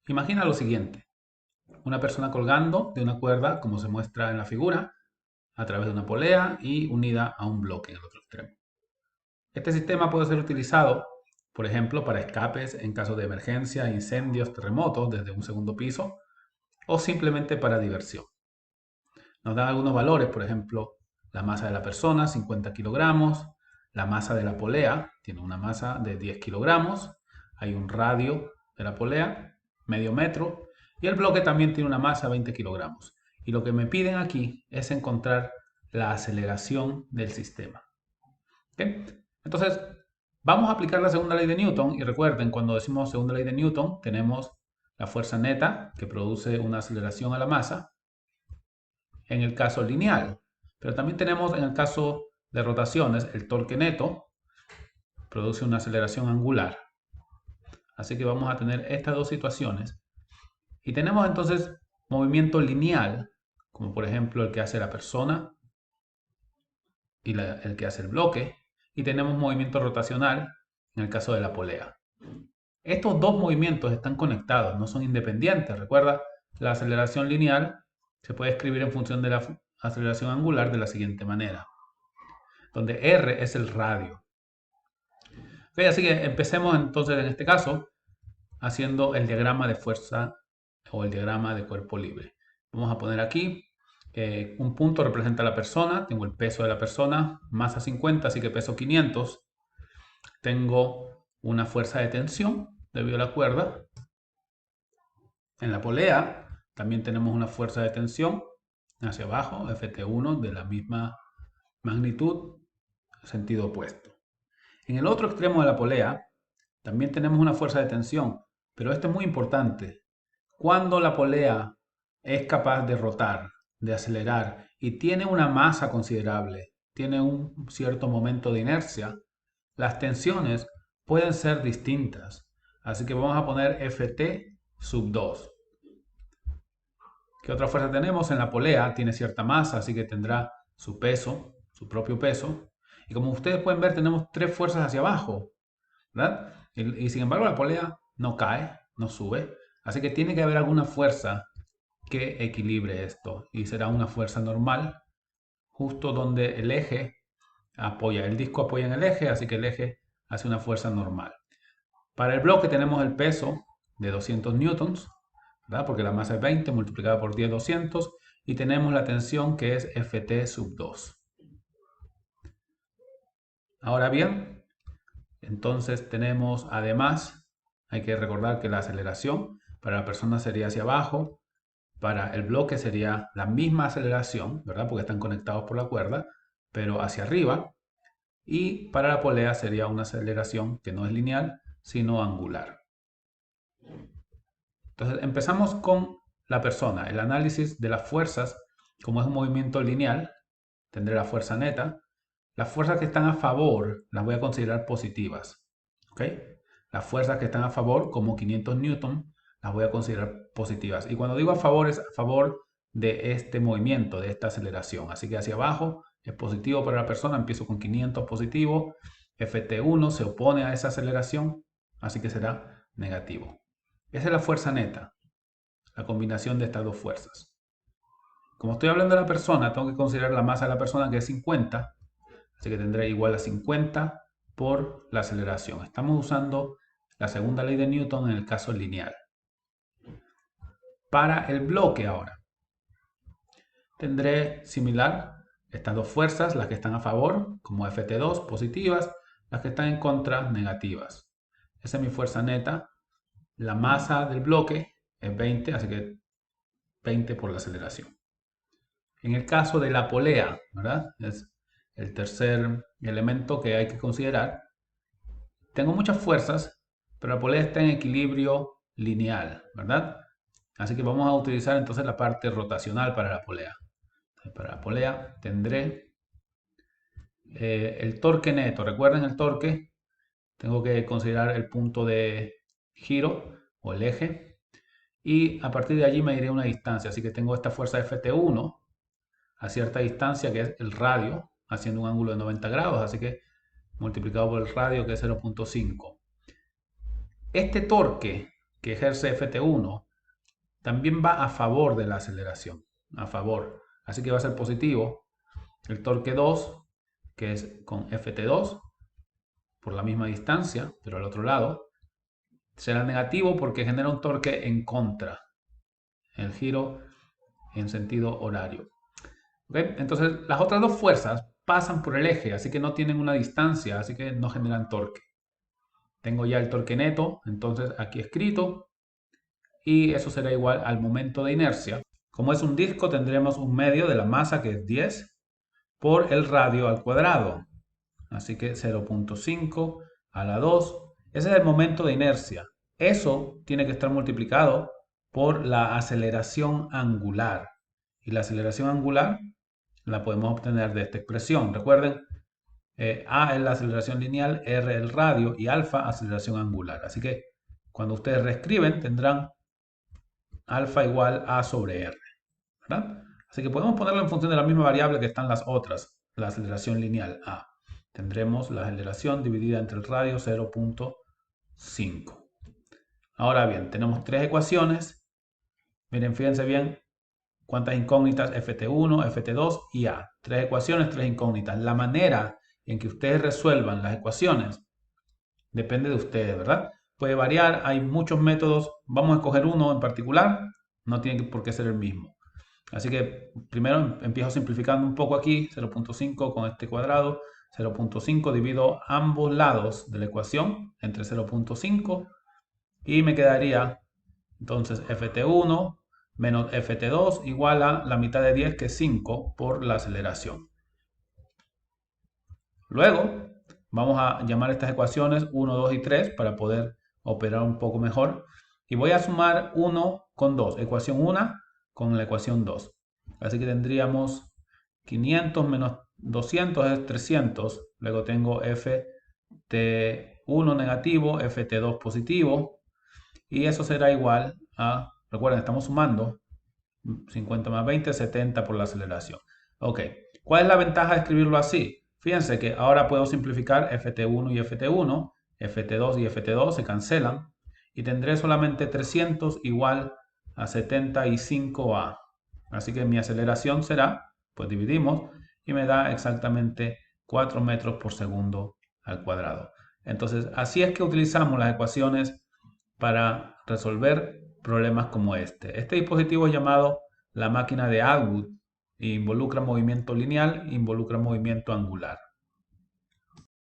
Imagina lo siguiente, una persona colgando de una cuerda, como se muestra en la figura, a través de una polea y unida a un bloque en el otro extremo. Este sistema puede ser utilizado, por ejemplo, para escapes en caso de emergencia, incendios, terremotos desde un segundo piso o simplemente para diversión. Nos dan algunos valores, por ejemplo, la masa de la persona, 50 kilogramos, la masa de la polea, tiene una masa de 10 kilogramos, hay un radio de la polea, medio metro, y el bloque también tiene una masa de 20 kilogramos. Y lo que me piden aquí es encontrar la aceleración del sistema. ¿Okay? Entonces, vamos a aplicar la segunda ley de Newton, y recuerden, cuando decimos segunda ley de Newton, tenemos la fuerza neta que produce una aceleración a la masa, en el caso lineal. Pero también tenemos en el caso de rotaciones, el torque neto produce una aceleración angular. Así que vamos a tener estas dos situaciones. Y tenemos entonces movimiento lineal, como por ejemplo el que hace la persona y el que hace el bloque. Y tenemos movimiento rotacional en el caso de la polea. Estos dos movimientos están conectados, no son independientes. Recuerda, la aceleración lineal se puede escribir en función de la aceleración angular de la siguiente manera, donde R es el radio. Okay, así que empecemos entonces en este caso haciendo el diagrama de fuerza o el diagrama de cuerpo libre. Vamos a poner aquí un punto representa a la persona, tengo el peso de la persona, masa 50, así que peso 500. Tengo una fuerza de tensión debido a la cuerda. En la polea también tenemos una fuerza de tensión hacia abajo, Ft1, de la misma magnitud, sentido opuesto. En el otro extremo de la polea también tenemos una fuerza de tensión, pero esto es muy importante. Cuando la polea es capaz de rotar, de acelerar y tiene una masa considerable, tiene un cierto momento de inercia, las tensiones pueden ser distintas. Así que vamos a poner Ft sub 2. ¿Qué otra fuerza tenemos? En la polea tiene cierta masa, así que tendrá su peso, su propio peso. Y como ustedes pueden ver, tenemos tres fuerzas hacia abajo, ¿verdad? Y sin embargo la polea no cae, no sube. Así que tiene que haber alguna fuerza que equilibre esto. Y será una fuerza normal, justo donde el eje apoya. El disco apoya en el eje, así que el eje hace una fuerza normal. Para el bloque tenemos el peso de 200 newtons, ¿verdad? Porque la masa es 20 multiplicada por 10, 200. Y tenemos la tensión que es Ft sub 2. Ahora bien, entonces tenemos además, hay que recordar que la aceleración para la persona sería hacia abajo, para el bloque sería la misma aceleración, ¿verdad? Porque están conectados por la cuerda, pero hacia arriba. Y para la polea sería una aceleración que no es lineal, sino angular. Entonces empezamos con la persona, el análisis de las fuerzas. Como es un movimiento lineal, tendré la fuerza neta. Las fuerzas que están a favor las voy a considerar positivas. ¿Ok? Las fuerzas que están a favor, como 500 newton, las voy a considerar positivas. Y cuando digo a favor, es a favor de este movimiento, de esta aceleración. Así que hacia abajo es positivo para la persona. Empiezo con 500 positivo. Ft1 se opone a esa aceleración, así que será negativo. Esa es la fuerza neta, la combinación de estas dos fuerzas. Como estoy hablando de la persona, tengo que considerar la masa de la persona, que es 50. Así que tendré igual a 50 por la aceleración. Estamos usando la segunda ley de Newton en el caso lineal. Para el bloque ahora, tendré similar estas dos fuerzas, las que están a favor, como Ft2, positivas, las que están en contra, negativas. Esa es mi fuerza neta. La masa del bloque es 20, así que 20 por la aceleración. En el caso de la polea, ¿verdad? Es el tercer elemento que hay que considerar. Tengo muchas fuerzas, pero la polea está en equilibrio lineal, ¿verdad? Así que vamos a utilizar entonces la parte rotacional para la polea. Entonces, para la polea tendré el torque neto. Recuerden el torque, tengo que considerar el punto de giro o el eje. Y a partir de allí me iré a una distancia. Así que tengo esta fuerza Ft1 a cierta distancia, que es el radio, haciendo un ángulo de 90 grados. Así que multiplicado por el radio, que es 0.5. Este torque que ejerce Ft1 también va a favor de la aceleración, a favor. Así que va a ser positivo. El torque 2, que es con Ft2, por la misma distancia, pero al otro lado, será negativo porque genera un torque en contra, el giro en sentido horario. ¿Okay? Entonces, las otras dos fuerzas pasan por el eje, así que no tienen una distancia, así que no generan torque. Tengo ya el torque neto, entonces aquí escrito, y eso será igual al momento de inercia. Como es un disco, tendremos un medio de la masa, que es 10, por el radio al cuadrado. Así que 0.5 a la 2. Ese es el momento de inercia. Eso tiene que estar multiplicado por la aceleración angular. Y la aceleración angular la podemos obtener de esta expresión. Recuerden, A es la aceleración lineal, R el radio y alfa aceleración angular. Así que cuando ustedes reescriben tendrán alfa igual A sobre R. ¿Verdad? Así que podemos ponerlo en función de la misma variable que están las otras, la aceleración lineal A. Tendremos la aceleración dividida entre el radio 0.5. Ahora bien, tenemos tres ecuaciones. Miren, fíjense bien cuántas incógnitas, Ft1, Ft2 y A. Tres ecuaciones, tres incógnitas. La manera en que ustedes resuelvan las ecuaciones depende de ustedes, ¿verdad? Puede variar, hay muchos métodos. Vamos a escoger uno en particular, no tiene por qué ser el mismo. Así que primero empiezo simplificando un poco aquí, 0.5 con este cuadrado, 0.5 divido ambos lados de la ecuación entre 0.5 y me quedaría entonces Ft1 menos Ft2 igual a la mitad de 10, que es 5, por la aceleración. Luego vamos a llamar estas ecuaciones 1, 2 y 3 para poder operar un poco mejor. Y voy a sumar 1 con 2, ecuación 1 con la ecuación 2. Así que tendríamos 500 menos 200 es 300. Luego tengo Ft1 negativo, Ft2 positivo. Y eso será igual a, recuerden, estamos sumando 50 más 20, 70 por la aceleración. Ok, ¿cuál es la ventaja de escribirlo así? Fíjense que ahora puedo simplificar Ft1 y Ft1, Ft2 y Ft2 se cancelan y tendré solamente 300 igual a 75A. Así que mi aceleración será, pues dividimos y me da exactamente 4 metros por segundo al cuadrado. Entonces, así es que utilizamos las ecuaciones para resolver problemas como este. Este dispositivo es llamado la máquina de Atwood. Involucra movimiento lineal, involucra movimiento angular.